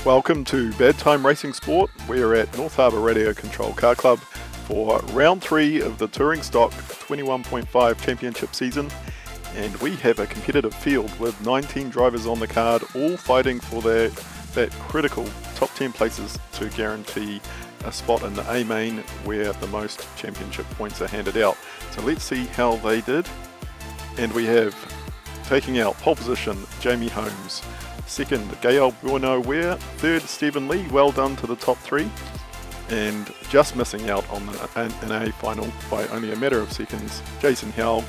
Welcome to Bad Time Racing Sport. We're at North Harbour Radio Control Car Club for round 3 of the Touring Stock 21.5 Championship season, and we have a competitive field with 19 drivers on the card, all fighting for that critical top 10 places to guarantee a spot in the A main where the most championship points are handed out. So let's see how they did. And we have taking out pole position Jamie Holmes, second Gael Bueno Ware, third Stephen Lee, well done to the top 3, and just missing out on an A final by only a matter of seconds, Jason Haug,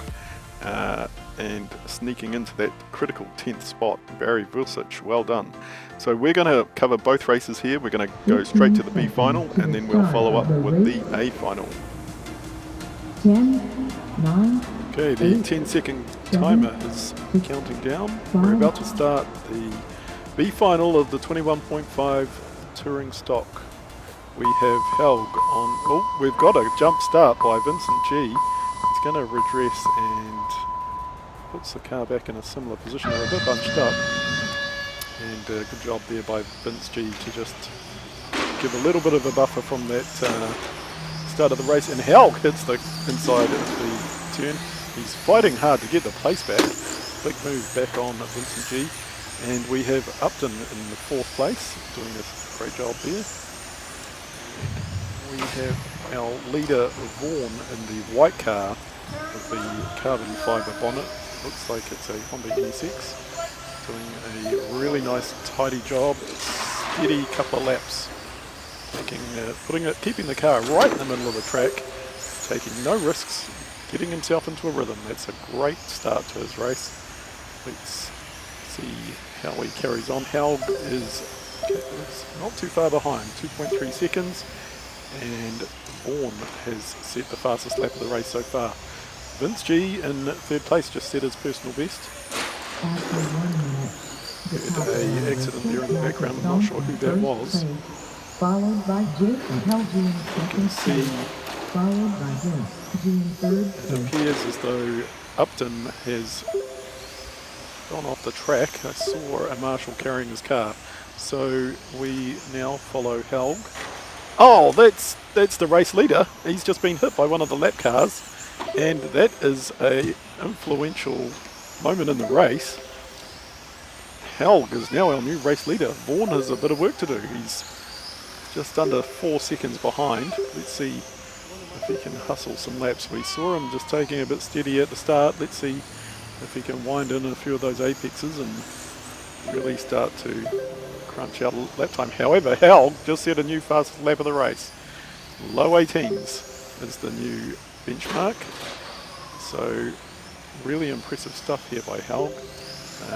and sneaking into that critical 10th spot, Barry Vucic, well done. So we're going to cover both races here. We're going to go straight to the B final and then we'll follow up with the A final. 10, 9, okay, the 10-second timer is counting down. We're about to start the B final of the 21.5 Touring Stock. We have Helg on. Oh, we've got a jump start by Vincent G. It's going to redress and puts the car back in a similar position. They're a bit bunched up. And good job there by Vince G to just give a little bit of a buffer from that start of the race. And Helg hits the inside of the turn. He's fighting hard to get the place back. Big move back on Vincent G. And we have Upton in the 4th place, doing a great job there. We have our leader Vaughan in the white car with the carbon fibre bonnet. Looks like it's a Honda NSX. Doing a really nice tidy job, steady couple of laps. Keeping the car right in the middle of the track, taking no risks, getting himself into a rhythm. That's a great start to his race. Let's see how he carries on. Helg is not too far behind, 2.3 seconds, and Vaughan has set the fastest lap of the race so far. Vince G in 3rd place just set his personal best. Had an accident there in the background, I'm not sure who that was. Followed by Jason Helgi in 2nd place, followed by Vince G in 3rd. It appears as though Upton has gone off the track. I saw a marshal carrying his car. So we now follow Helg. Oh, that's the race leader. He's just been hit by one of the lap cars, and that is a influential moment in the race. Helg is now our new race leader. Vaughan has a bit of work to do. He's just under 4 seconds behind. Let's see if he can hustle some laps. We saw him just taking a bit steady at the start. Let's see if he can wind in a few of those apexes and really start to crunch out a lap time. However, Helg just set a new fastest lap of the race. Low 18s is the new benchmark. So really impressive stuff here by Helg.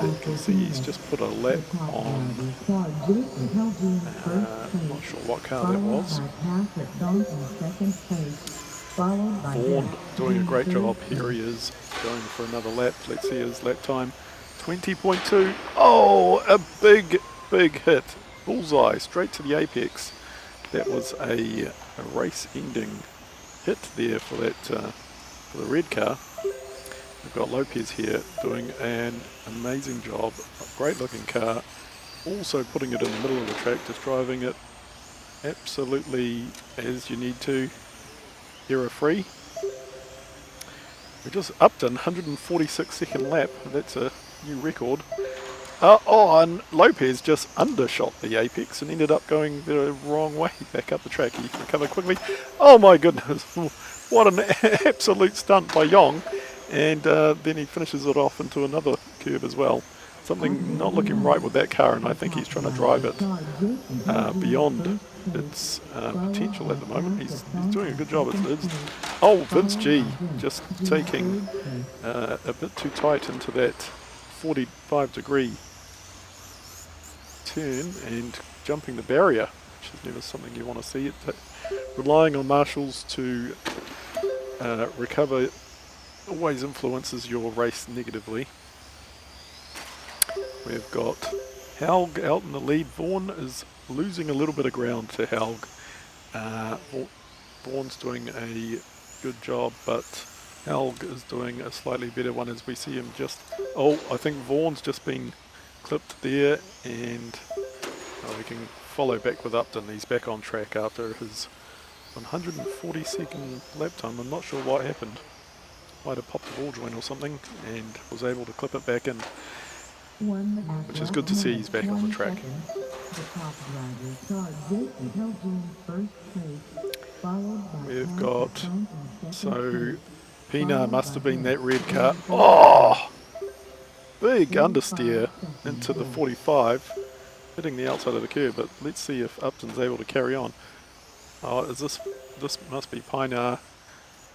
You can see he's just put a lap on, I'm not sure what car that was. Vaughan doing a great job. Here he is going for another lap. Let's see his lap time. 20.2. Oh, a big hit. Bullseye straight to the apex. That was a race-ending hit there for the red car. We've got Lopez here doing an amazing job. A great looking car. Also putting it in the middle of the track, just driving it absolutely as you need to. Error free. We just upped an 146-second lap. That's a new record. And Lopez just undershot the apex and ended up going the wrong way back up the track. He recovered quickly. Oh my goodness, what an absolute stunt by Yong. And then he finishes it off into another curve as well. Something not looking right with that car, and I think he's trying to drive it beyond its potential at the moment. He's doing a good job. Oh, Vince G just taking a bit too tight into that 45-degree turn and jumping the barrier, which is never something you want to see. Relying on marshals to recover always influences your race negatively. We've got Helg out in the lead. Vaughan is losing a little bit of ground to Helg. Vaughan's doing a good job, but Helg is doing a slightly better one as we see him just... Oh, I think Vaughan's just been clipped there, and Oh, we can follow back with Upton. He's back on track after his 140-second lap time. I'm not sure what happened. Might have popped the ball joint or something and was able to clip it back in. Which is good to see he's back on the track. We've got, so Pina must have been that red car. Oh! Big understeer into the 45, hitting the outside of the curb, but let's see if Upton's able to carry on. Oh, this must be Pina.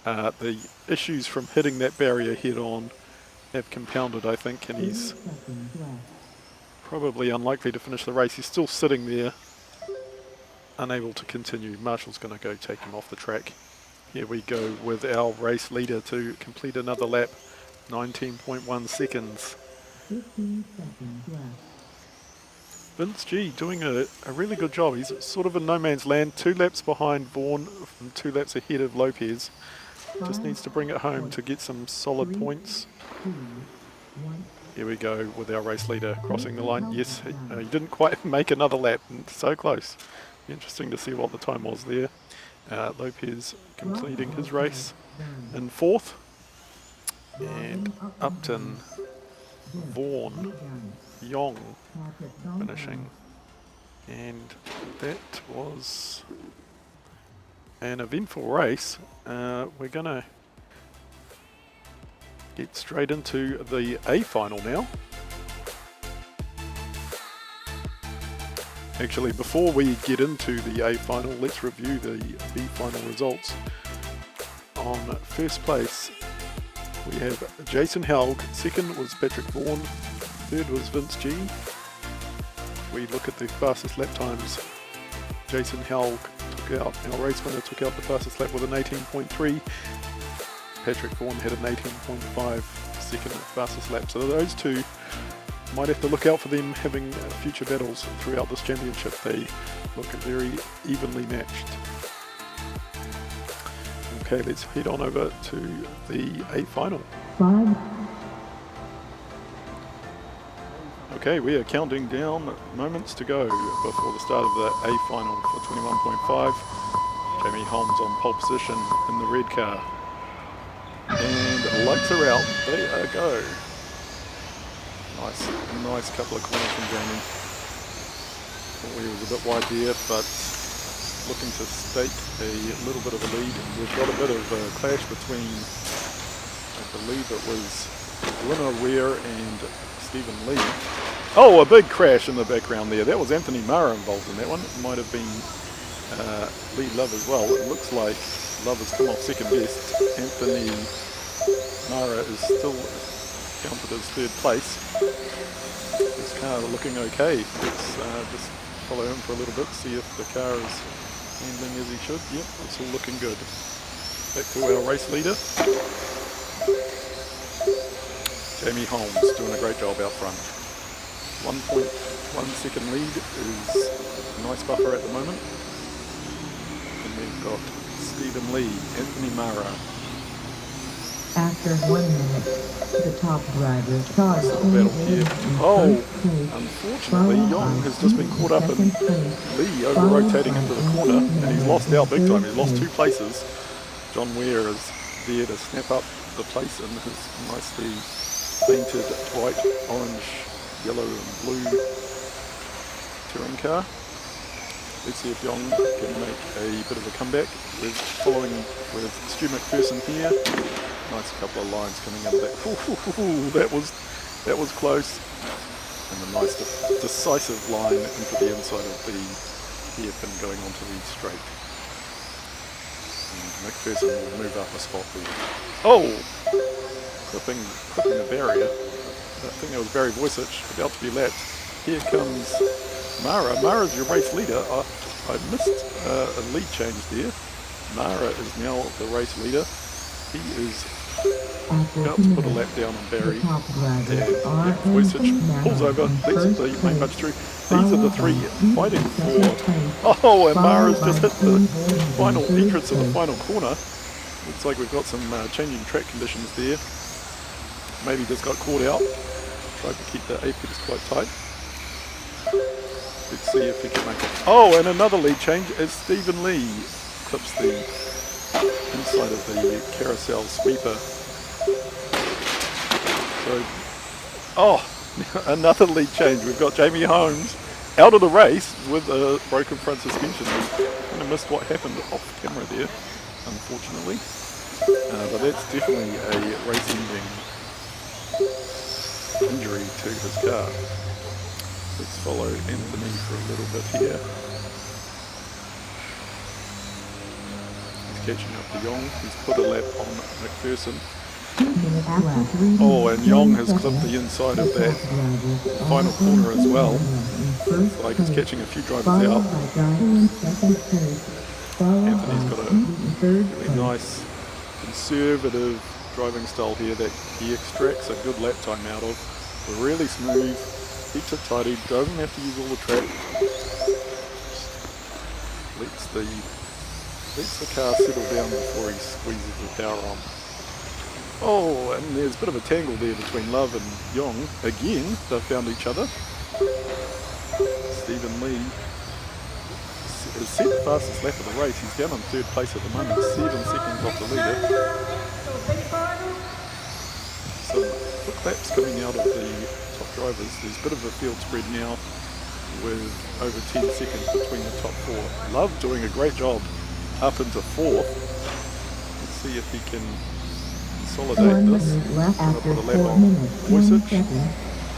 The issues from hitting that barrier head on have compounded, I think, and he's probably unlikely to finish the race. He's still sitting there, unable to continue. Marshall's going to go take him off the track. Here we go with our race leader to complete another lap. 19.1 seconds. 15 seconds left. Vince G doing a really good job. He's sort of in no man's land. 2 laps behind Vaughan and 2 laps ahead of Lopez. Just needs to bring it home to get some solid points. Here we go with our race leader crossing the line. Yes, he didn't quite make another lap. So close. Interesting to see what the time was there. Lopez completing his race in 4th. And Upton, Vaughan, Young finishing. And that was an eventful race. We're going to get straight into the A final now. Actually, before we get into the A final, let's review the B final results. On first place, we have Jason Helg. Second was Patrick Vaughan. Third was Vince G. We look at the fastest lap times. Jason Helg took out, our race winner took out the fastest lap with an 18.3. Patrick Vaughan had an 18.5 second fastest lap. So those two, might have to look out for them having future battles throughout this championship. They look very evenly matched. Okay, let's head on over to the A final. 5. Okay, we are counting down moments to go before the start of the A final for 21.5. Jamie Holmes on pole position in the red car. And lights are out. There you go. Nice couple of corners from Jamie. Thought he was a bit wide there, but looking to stake a little bit of a lead. We've got a bit of a clash between, I believe it was Winner Ware and Stephen Lee. Oh, a big crash in the background there. That was Anthony Mara involved in that one. It might have been Lee Love as well. It looks like Love has come off second best. Anthony Mara is still counted as 3rd place. His car looking okay. Let's just follow him for a little bit, see if the car is handling as he should. Yep, it's all looking good. Back to our race leader. Jamie Holmes doing a great job out front. 1.1 second lead is a nice buffer at the moment. And we've got Stephen Lee, Anthony Mara. After 1 minute, the top driver starts Oh, unfortunately, Young has just been caught up in Lee over-rotating into the corner, and he's lost out big time. He's lost 2 places. John Ware is there to snap up the place in his nicely painted white, orange, yellow and blue touring car. Let's see if Young can make a bit of a comeback. We're following with Stu McPherson here. Nice couple of lines coming in back. Ooh, that was close. And a nice decisive line into the inside of the hairpin going onto the straight. And McPherson will move up a spot there. Oh! Clipping the barrier. I think that was Barry Voisich, about to be lapped. Here comes Mara. Mara's your race leader. I missed a lead change there. Mara is now the race leader. He is about to put a lap down on Barry. And Voisich pulls over, lets the main bunch through. These are the 3 fighting for. Oh, and Mara's just hit the final entrance of the final corner. Looks like we've got some changing track conditions there. Maybe just got caught out. Tried to keep the apex quite tight. Let's see if he can make it. Oh, and another lead change as Stephen Lee clips the inside of the carousel sweeper. So, oh, another lead change. We've got Jamie Holmes out of the race with a broken front suspension. We kind of missed what happened off camera there, unfortunately. But that's definitely a race-ending injury to his car. Let's follow Anthony for a little bit here. He's catching up to Yong. He's put a lap on McPherson. Oh, and Yong has clipped the inside of that final corner as well. It's like he's catching a few drivers out. Anthony's got a really nice conservative driving style here that he extracts a good lap time out of. We're really smooth, keeps it tidy, doesn't have to use all the track. Lets the car settle down before he squeezes the power on. Oh, and there's a bit of a tangle there between Love and Yong. Again, they've found each other. Stephen Lee has set the fastest lap of the race. He's down on third place at the moment, 7 seconds off the leader. Some quick laps coming out of the top drivers. There's a bit of a field spread now with over 10 seconds between the top 4. Love doing a great job up into 4th. Let's see if he can consolidate this. After put a 4 lap on minutes, 1 Voicich. second,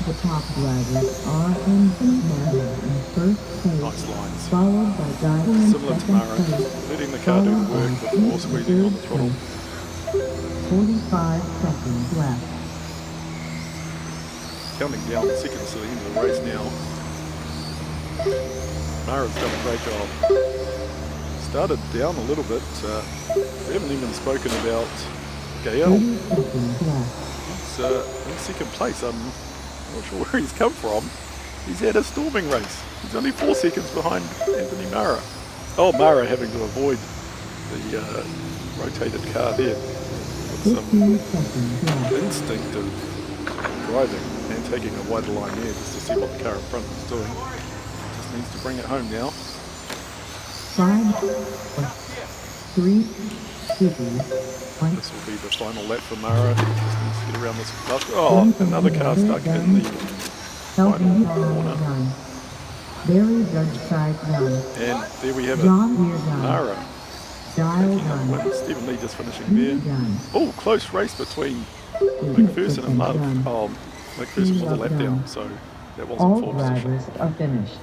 the top drivers are in first place, Nice lines. followed by Guy in Similar to second Mara, place, letting the car do the work before squeezing on the throttle. 45 seconds left. Counting down the seconds to the end of the race now. Mara's done a great job. Started down a little bit. We haven't even spoken about Gael. 30 seconds left. He's in second place. I'm not sure where he's come from. He's had a storming race. He's only 4 seconds behind Anthony Mara. Oh, Mara having to avoid the rotated car there with some 15 seconds left. instinctive driving and taking a wider line there just to see what the car in front is doing. Just needs to bring it home now. 5, 3, 2, 1. This will be the final lap for Mara. He just needs to get around this. Oh, another car stuck in the final corner. Done. Barry Judge side done. And there we have it. John Weir done. Mara Dial taking up done. win. Stephen Lee just finishing Lee there. done. Oh, close race between McPherson and Love. Done. Oh, McPherson was a lap down, so that wasn't All full position. drivers are finished.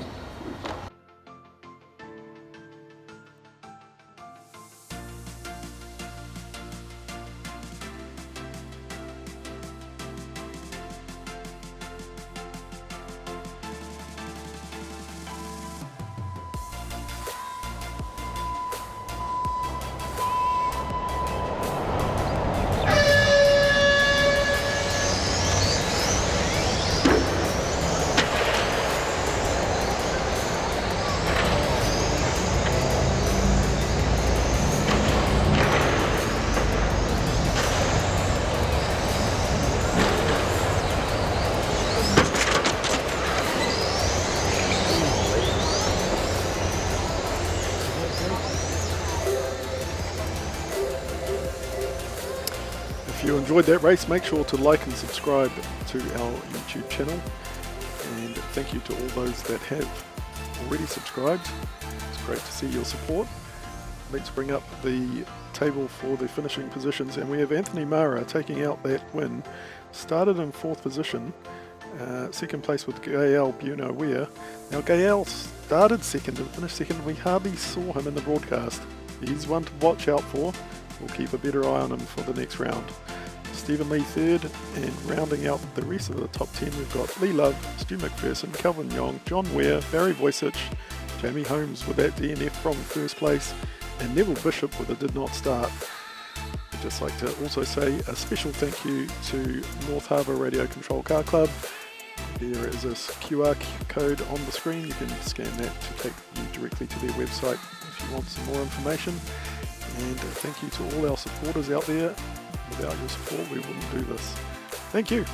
If you enjoyed that race, make sure to like and subscribe to our YouTube channel. And thank you to all those that have already subscribed. It's great to see your support. Let's bring up the table for the finishing positions, and we have Anthony Mara taking out that win. Started in 4th position, second place with Gael Buno-Weir. Now Gael started second and finished second. We hardly saw him in the broadcast. He's one to watch out for. We'll keep a better eye on him for the next round. Stephen Lee third, and rounding out the rest of the top 10 we've got Lee Love, Stu McPherson, Calvin Yong, John Weir, Barry Voicich, Jamie Holmes with that DNF from first place, and Neville Bishop with a did not start. I'd just like to also say a special thank you to North Harbour Radio Control Car Club. There is this QR code on the screen. You can scan that to take you directly to their website if you want some more information. And thank you to all our supporters out there. Without your support, we wouldn't do this. Thank you.